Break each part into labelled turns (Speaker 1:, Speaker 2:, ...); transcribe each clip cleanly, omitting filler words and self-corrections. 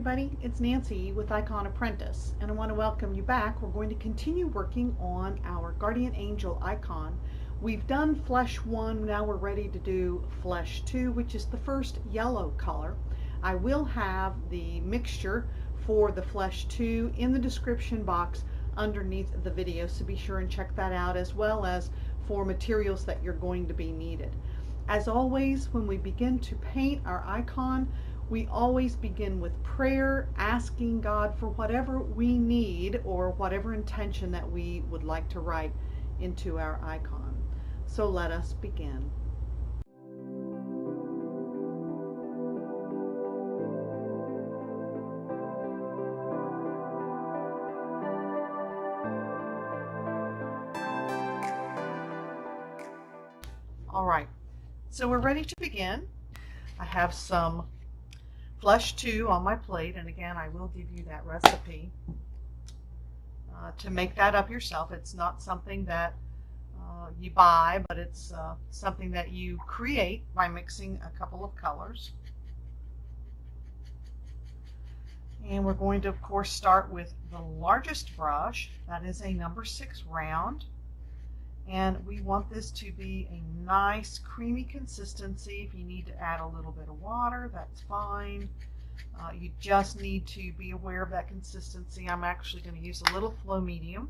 Speaker 1: everybody, it's Nancy with Icon Apprentice, and I want to welcome you back. We're going to continue working on our Guardian Angel icon. We've done Flesh 1, now we're ready to do Flesh 2, which is the first yellow color. I will have the mixture for the Flesh 2 in the description box underneath the video, so be sure and check that out, as well as for materials that you're going to be needed. As always, when we begin to paint our icon, we always begin with prayer, asking God for whatever we need or whatever intention that we would like to write into our icon. So let us begin. All right, so we're ready to begin. I have some Flesh 2 on my plate, and again I will give you that recipe to make that up yourself. It's not something that you buy, but it's something that you create by mixing a couple of colors. And we're going to, of course, start with the largest brush. That is a number 6 round, and we want this to be a nice creamy consistency. If you need to add a little bit of water, that's fine. You just need to be aware of that consistency. I'm actually going to use a little flow medium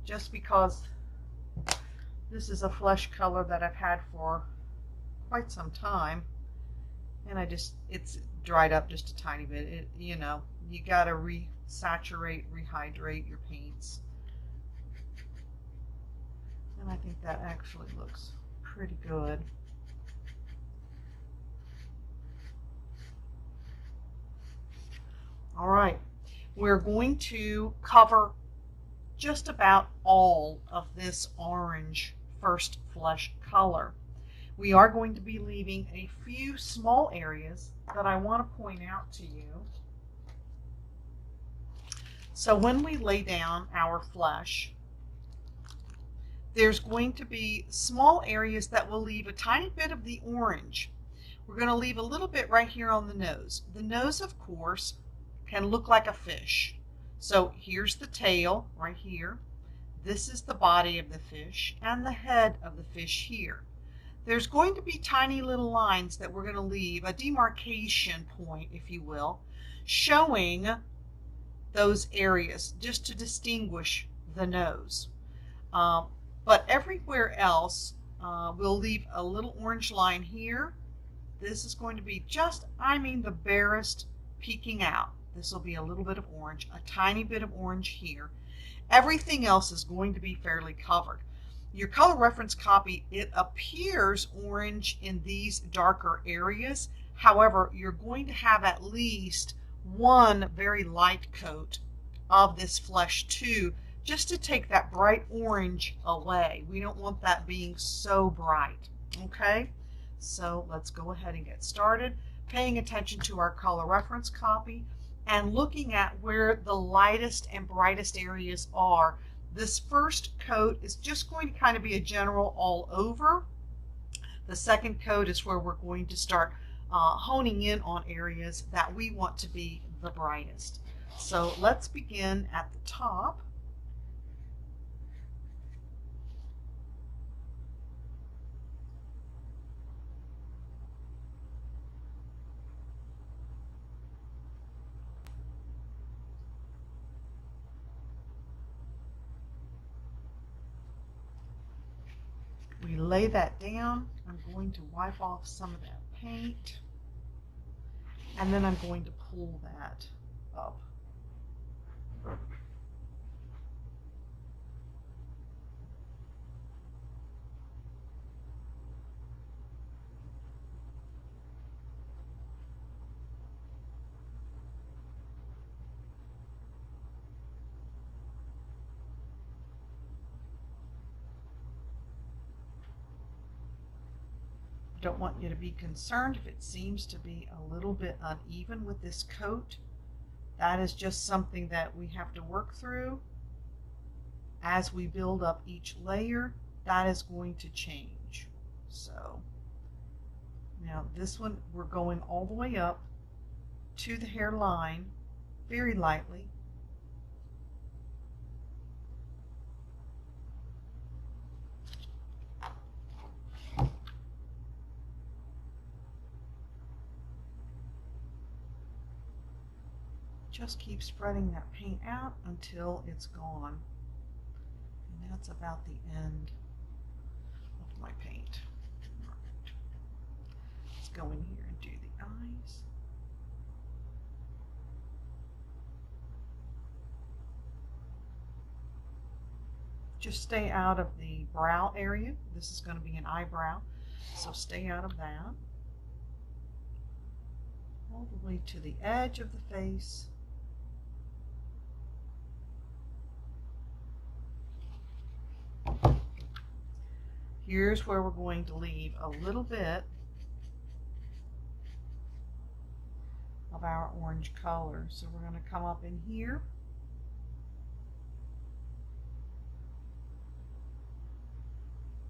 Speaker 1: just because this is a flesh color that I've had for quite some time, and it's dried up just a tiny bit. You got to resaturate, rehydrate your paints. And I think that actually looks pretty good. All right, we're going to cover just about all of this orange first flesh color. We are going to be leaving a few small areas that I want to point out to you. So when we lay down our flesh, there's going to be small areas that will leave a tiny bit of the orange. We're going to leave a little bit right here on the nose. The nose, of course, can look like a fish. So here's the tail right here. This is the body of the fish and the head of the fish here. There's going to be tiny little lines that we're going to leave, a demarcation point, if you will, showing those areas just to distinguish the nose. But everywhere else, we'll leave a little orange line here. This is going to be just, the barest peeking out. This will be a little bit of orange, a tiny bit of orange here. Everything else is going to be fairly covered. Your color reference copy, it appears orange in these darker areas. However, you're going to have at least one very light coat of this Flesh 2 just to take that bright orange away. We don't want that being so bright. Okay, so let's go ahead and get started, paying attention to our color reference copy and looking at where the lightest and brightest areas are. This first coat is just going to kind of be a general all over. The second coat is where we're going to start honing in on areas that we want to be the brightest. So let's begin at the top. We lay that down. I'm going to wipe off some of that paint, and then I'm going to pull that up. Don't want you to be concerned if it seems to be a little bit uneven with this coat. That is just something that we have to work through. As we build up each layer, that is going to change. So now this one, we're going all the way up to the hairline very lightly. Just keep spreading that paint out until it's gone. And that's about the end of my paint. All right. Let's go in here and do the eyes. Just stay out of the brow area. This is going to be an eyebrow, so stay out of that. All the way to the edge of the face. Here's where we're going to leave a little bit of our orange color. So we're going to come up in here.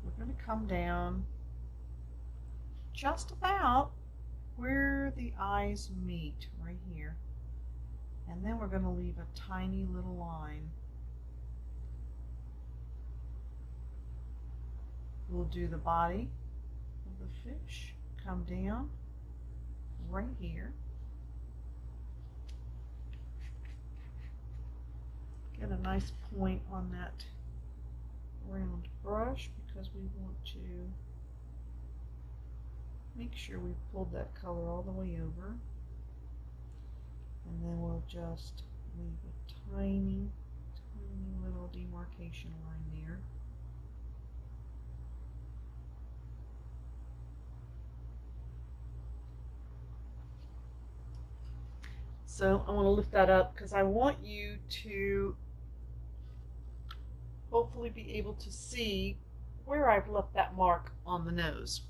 Speaker 1: We're going to come down just about where the eyes meet, right here. And then we're going to leave a tiny little line. We'll do the body of the fish, come down right here. Get a nice point on that round brush because we want to make sure we pulled that color all the way over. And then we'll just leave a tiny, tiny little demarcation line there. So I want to lift that up because I want you to hopefully be able to see where I've left that mark on the nose.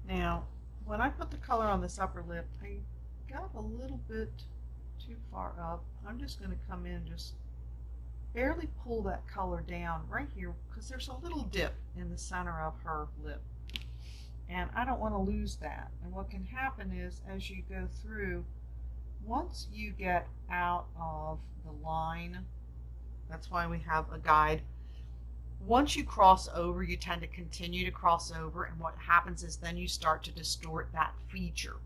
Speaker 1: Now, when I put the color on this upper lip, I got a little bit too far up. I'm just going to come in and just barely pull that color down right here because there's a little dip in the center of her lip. And I don't want to lose that. And what can happen is as you go through, once you get out of the line, that's why we have a guide. Once you cross over, you tend to continue to cross over, and what happens is then you start to distort that feature.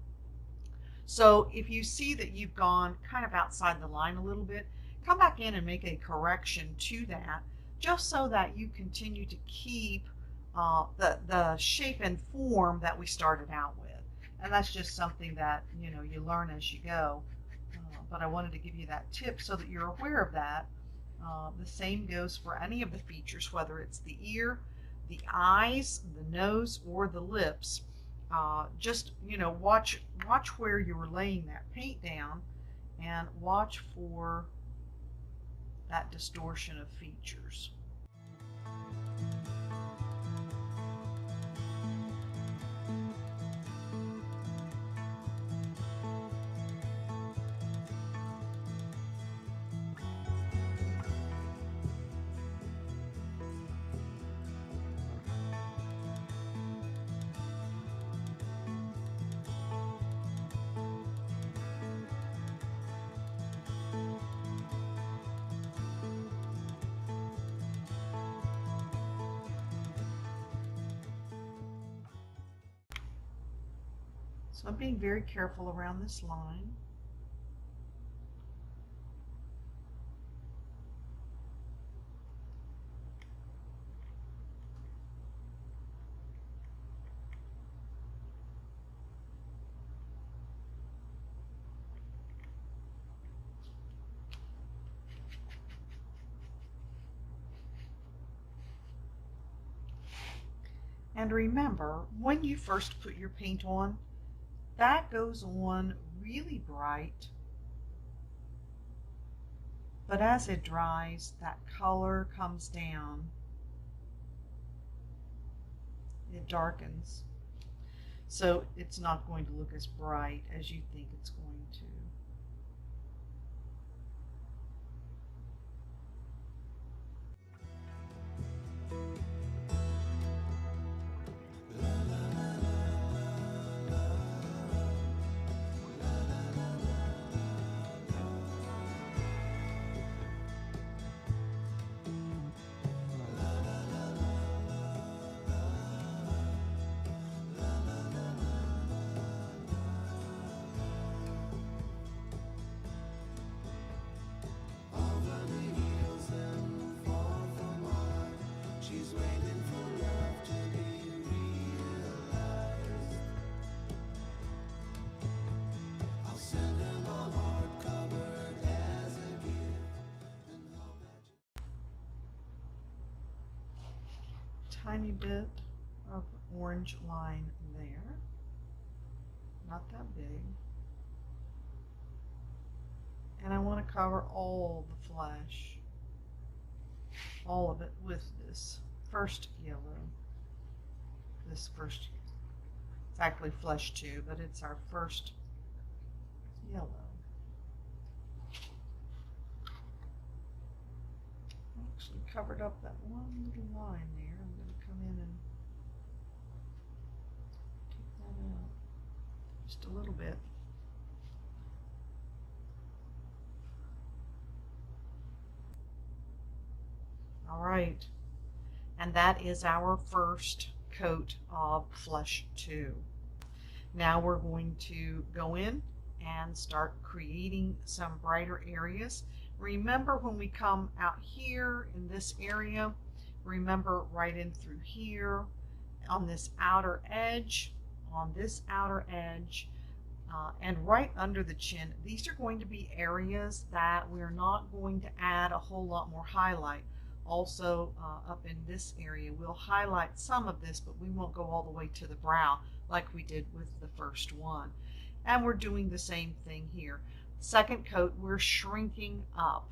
Speaker 1: So if you see that you've gone kind of outside the line a little bit, come back in and make a correction to that, just so that you continue to keep the shape and form that we started out with. And that's just something that you learn as you go. But I wanted to give you that tip so that you're aware of that. The same goes for any of the features, whether it's the ear, the eyes, the nose, or the lips. Just watch where you're laying that paint down, and watch for that distortion of features. So I'm being very careful around this line. And remember, when you first put your paint on, that goes on really bright. But as it dries, that color comes down. It darkens. So it's not going to look as bright as you think it's going to. Tiny bit of orange line there, not that big. And I want to cover all the flesh, all of it, with this first yellow. This first, it's actually flesh too, but it's our first yellow. I actually covered up that one little line there. I'm going to come in and take that out just a little bit. All right, and that is our first coat of flesh 2. Now we're going to go in and start creating some brighter areas. Remember, when we come out here in this area, remember right in through here on this outer edge, and right under the chin. These are going to be areas that we're not going to add a whole lot more highlight. Also, up in this area, we'll highlight some of this, but we won't go all the way to the brow like we did with the first one. And we're doing the same thing here. Second coat, we're shrinking up.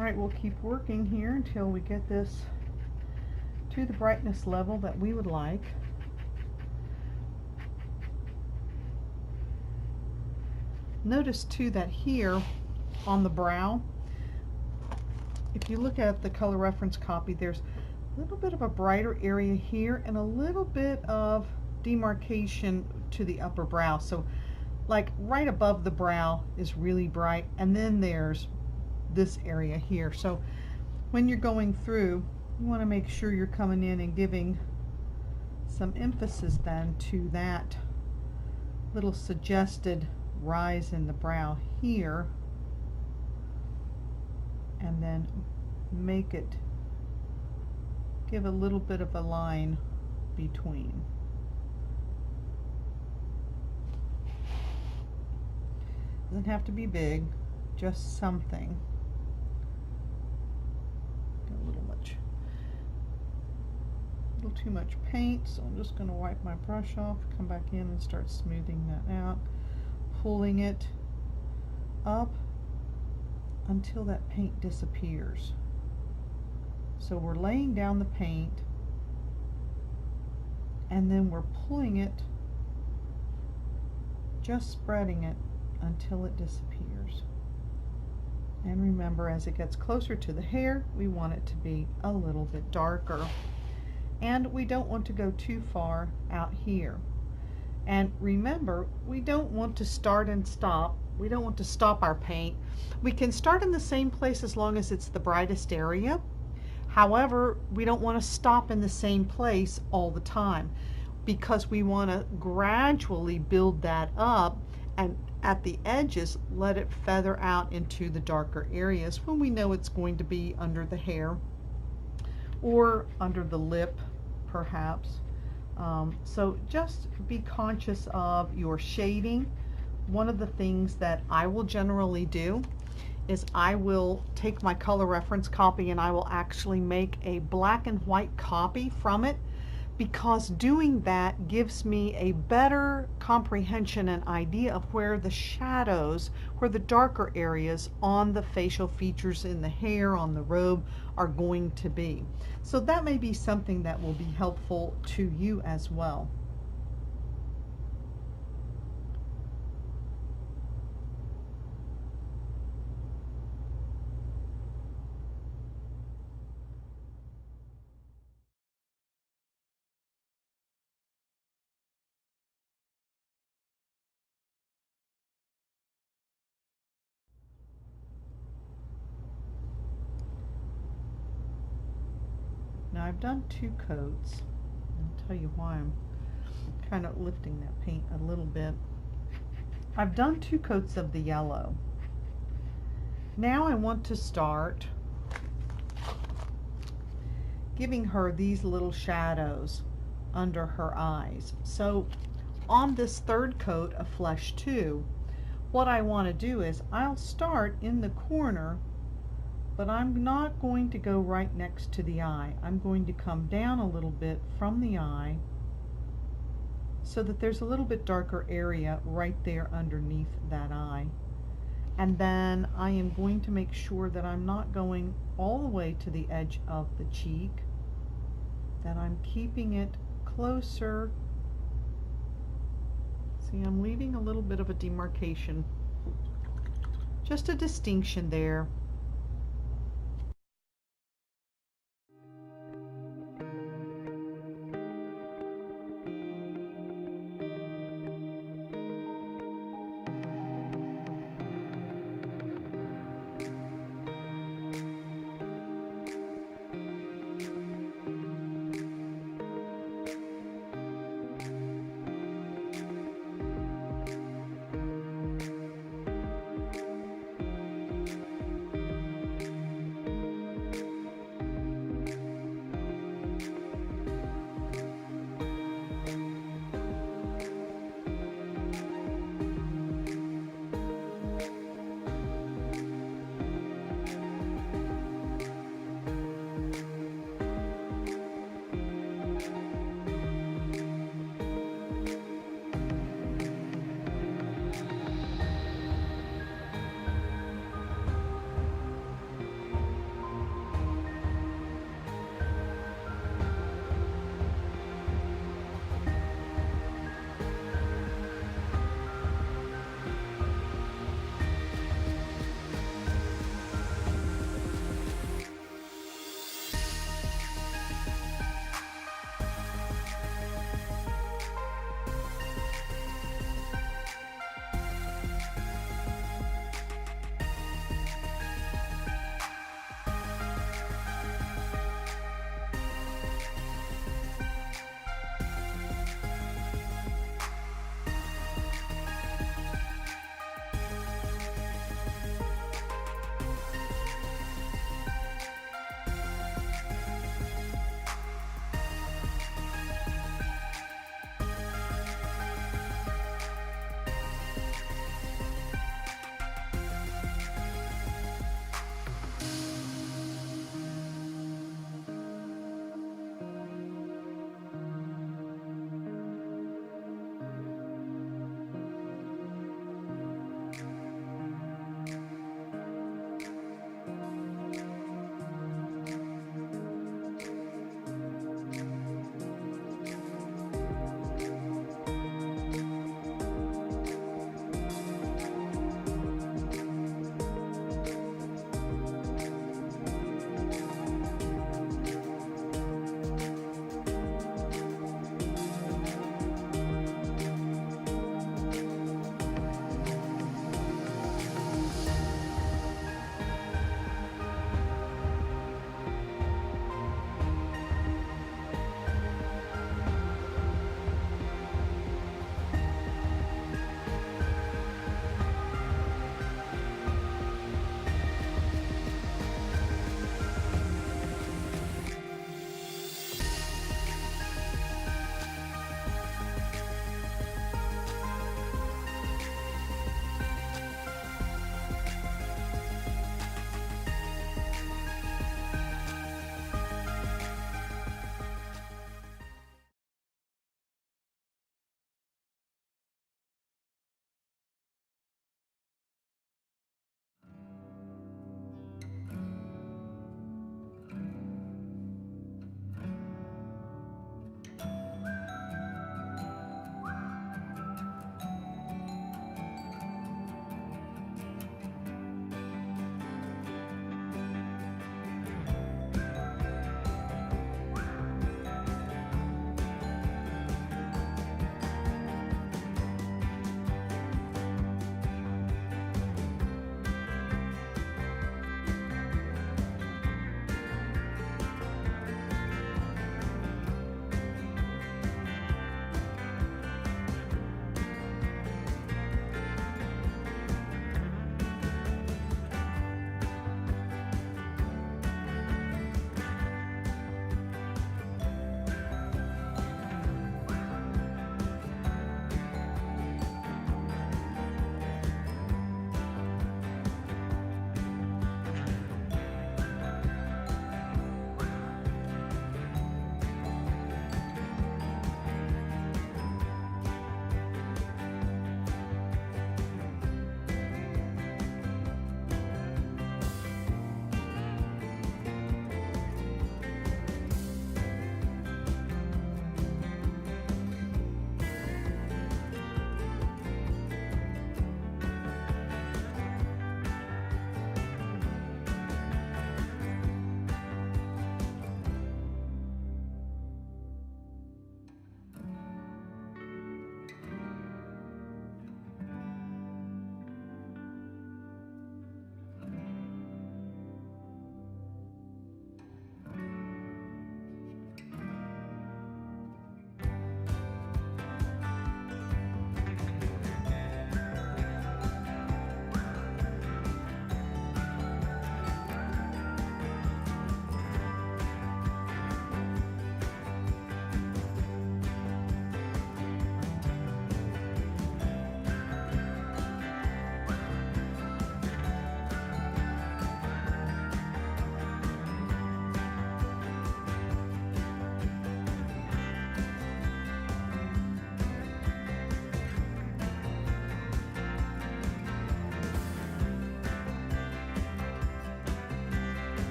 Speaker 1: Alright, we'll keep working here until we get this to the brightness level that we would like. Notice too that here on the brow, if you look at the color reference copy, there's a little bit of a brighter area here and a little bit of demarcation to the upper brow. So like right above the brow is really bright, and then there's this area here. So when you're going through, you want to make sure you're coming in and giving some emphasis then to that little suggested rise in the brow here, and then make it give a little bit of a line between. Doesn't have to be big, just something. Got a little too much paint, so I'm just going to wipe my brush off, come back in and start smoothing that out, pulling it up until that paint disappears. So we're laying down the paint and then we're pulling it, just spreading it until it disappears. And remember, as it gets closer to the hair, we want it to be a little bit darker. And we don't want to go too far out here. And remember, we don't want to start and stop. We don't want to stop our paint. We can start in the same place as long as it's the brightest area. However, we don't want to stop in the same place all the time, because we want to gradually build that up, and at the edges let it feather out into the darker areas when we know it's going to be under the hair or under the lip perhaps. So just be conscious of your shading. One of the things that I will generally do is I will take my color reference copy and I will actually make a black and white copy from it, because doing that gives me a better comprehension and idea of where the shadows, where the darker areas on the facial features in the hair, on the robe, are going to be. So that may be something that will be helpful to you as well. Now I've done 2 coats. I'll tell you why I'm kind of lifting that paint a little bit. I've done 2 coats of the yellow. Now I want to start giving her these little shadows under her eyes. So on this 3rd coat of Flesh 2, what I want to do is I'll start in the corner, but I'm not going to go right next to the eye. I'm going to come down a little bit from the eye so that there's a little bit darker area right there underneath that eye. And then I am going to make sure that I'm not going all the way to the edge of the cheek, that I'm keeping it closer. See, I'm leaving a little bit of a demarcation, just a distinction there.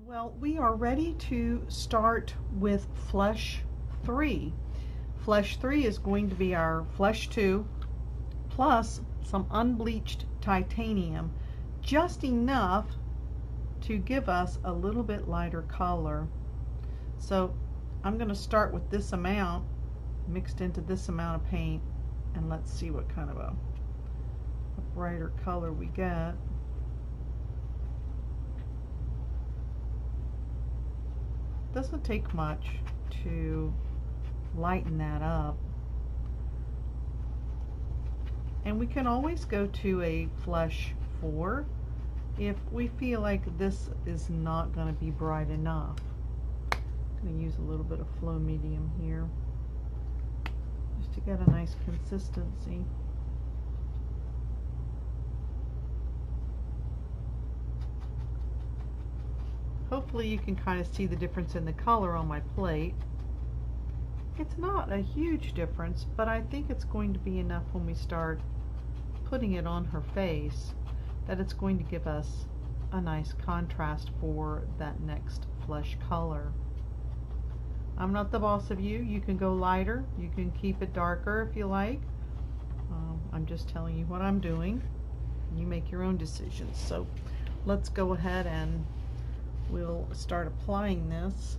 Speaker 1: Well, we are ready to start with Flesh 3. Flesh 3 is going to be our Flesh 2 plus some unbleached titanium, just enough to give us a little bit lighter color. So I'm going to start with this amount mixed into this amount of paint, and let's see what kind of a brighter color we get. Doesn't take much to lighten that up. And we can always go to a Flesh 4 if we feel like this is not going to be bright enough. I'm going to use a little bit of flow medium here just to get a nice consistency. Hopefully you can kind of see the difference in the color on my plate. It's not a huge difference, but I think it's going to be enough when we start putting it on her face that it's going to give us a nice contrast for that next flesh color. I'm not the boss of you. You can go lighter. You can keep it darker if you like. I'm just telling you what I'm doing. You make your own decisions. So let's go ahead and we'll start applying this.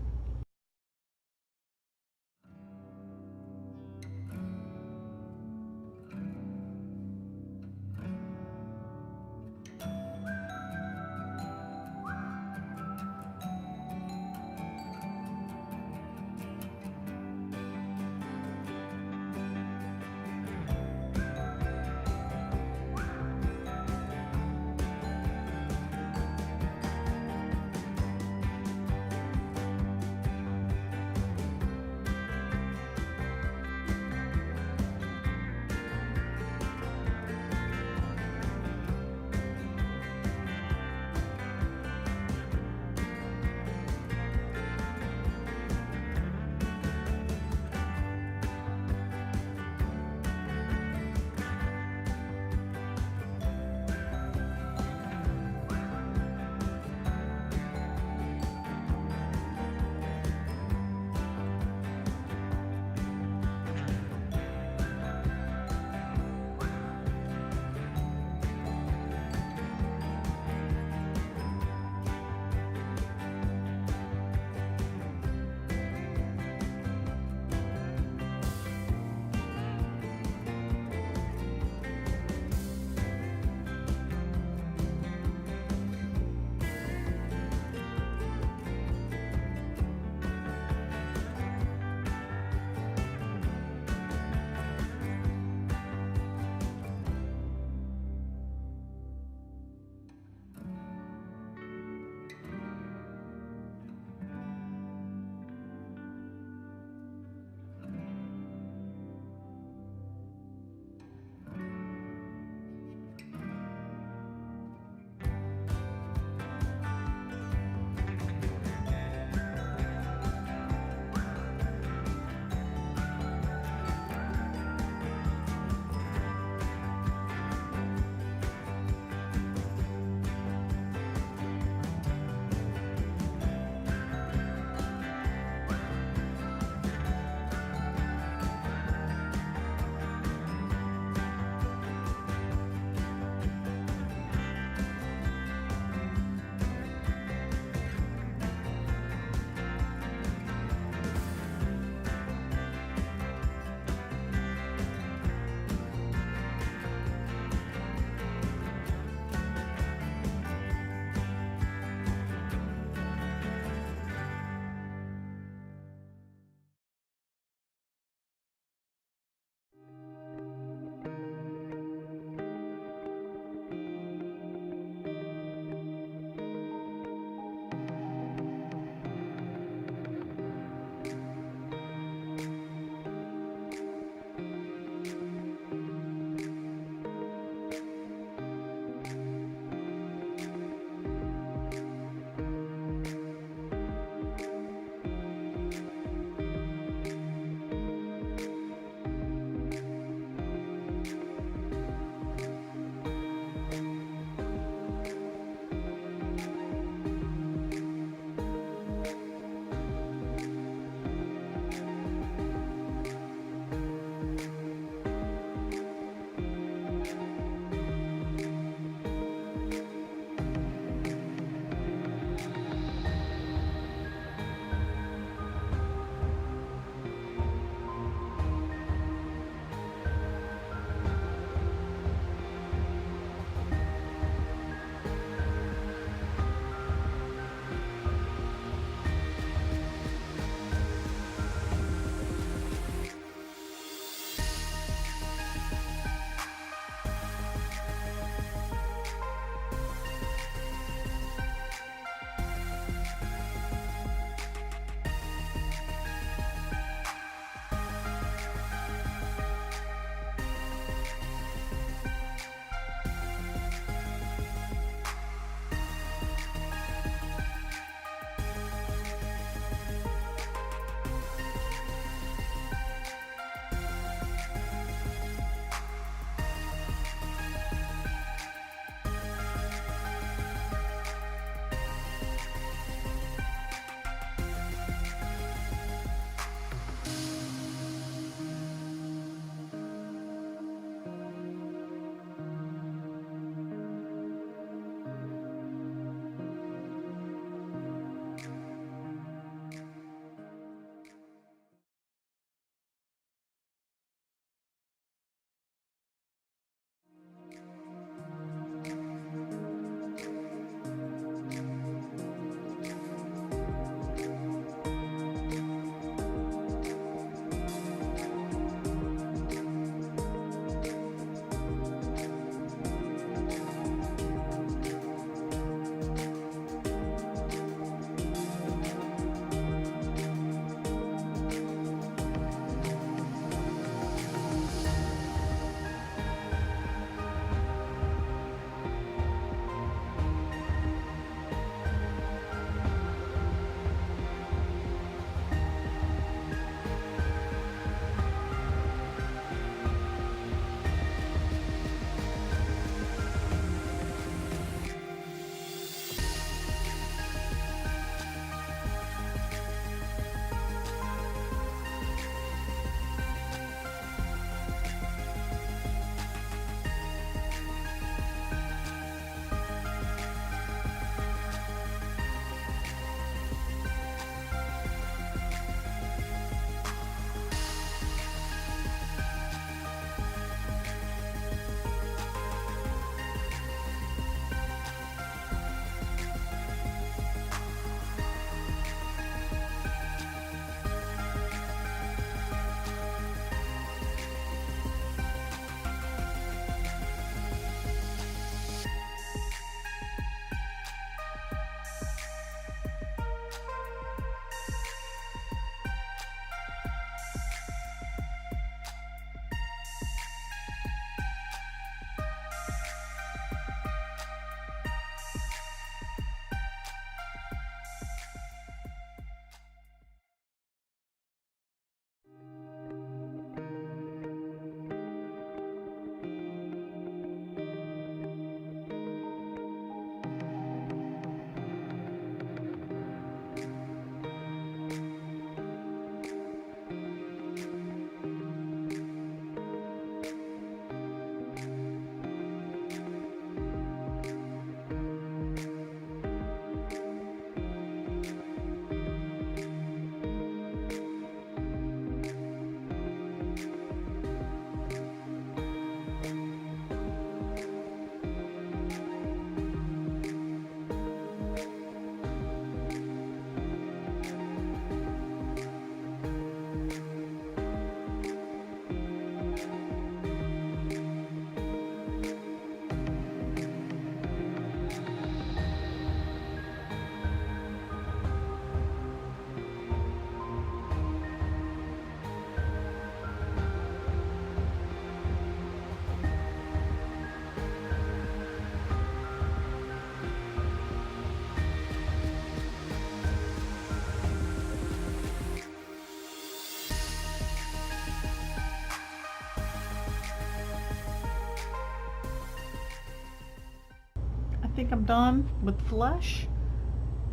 Speaker 1: think I'm done with flesh,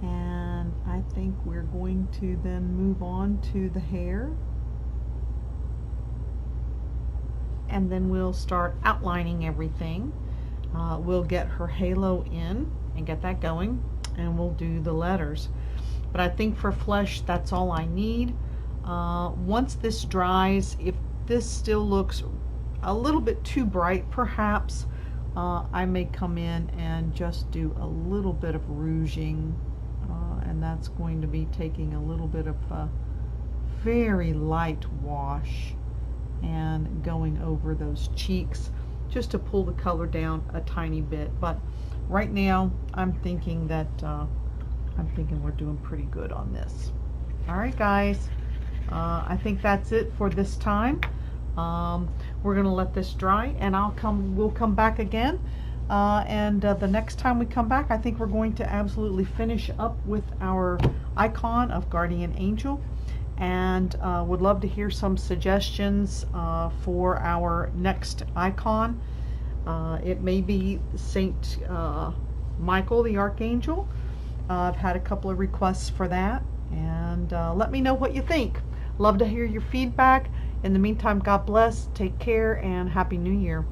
Speaker 1: and I think we're going to then move on to the hair, and then we'll start outlining everything. We'll get her halo in and get that going, and we'll do the letters. But I think for flesh, that's all I need. Once this dries, if this still looks a little bit too bright perhaps, I may come in and just do a little bit of rouging, and that's going to be taking a little bit of a very light wash and going over those cheeks just to pull the color down a tiny bit. But right now I'm thinking that we're doing pretty good on this. All right, guys, I think that's it for this time. We're gonna let this dry, and we'll come back again, and the next time we come back, I think we're going to absolutely finish up with our icon of Guardian Angel, and would love to hear some suggestions for our next icon. It may be Saint Michael the Archangel. I've had a couple of requests for that, and let me know what you think. Love to hear your feedback. In the meantime, God bless, take care, and Happy New Year.